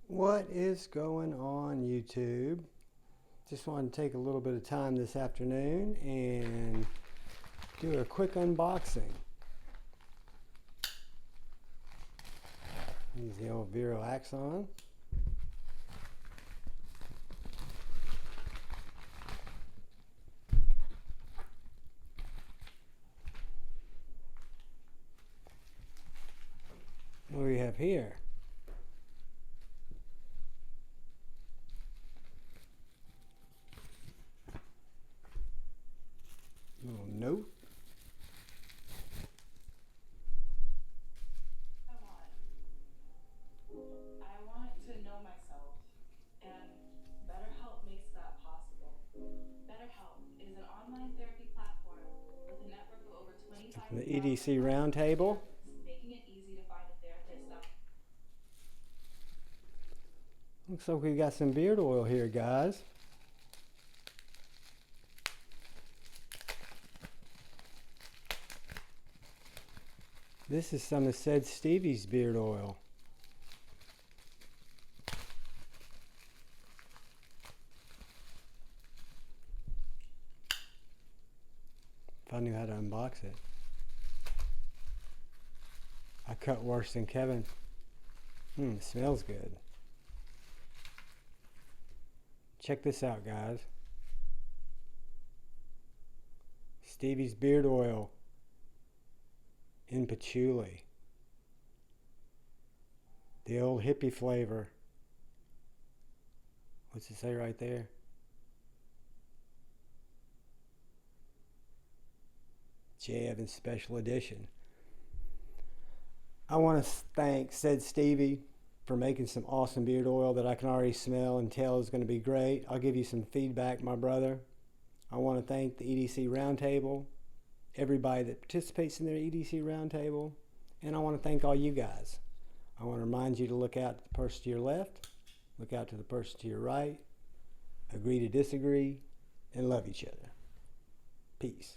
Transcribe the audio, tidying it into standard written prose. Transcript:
What is going on, YouTube? Just wanted to take a little bit of time this afternoon and do a quick unboxing. Use the old Vero Axon. What do we have here? Little note. I want to know myself, and BetterHelp makes that possible. BetterHelp is an online therapy platform with a network of over The 25,000 EDC licensed Roundtable. therapists, making it easy to find a therapist that. Looks like we got some beard oil here, guys. This is some of Stevie's beard oil. If I knew how to unbox it. I cut worse than Kevin. It smells good. Check this out, guys. Stevie's beard oil in patchouli. The old hippie flavor. What's it say right there? J. Evans Special Edition. I want to thank Stevie for making some awesome beard oil that I can already smell and tell is going to be great. I'll give you some feedback, my brother. I want to thank the EDC Roundtable, everybody that participates in their EDC Roundtable, and I want to thank all you guys. I want to remind you to look out to the person to your left, look out to the person to your right, agree to disagree, and love each other. Peace.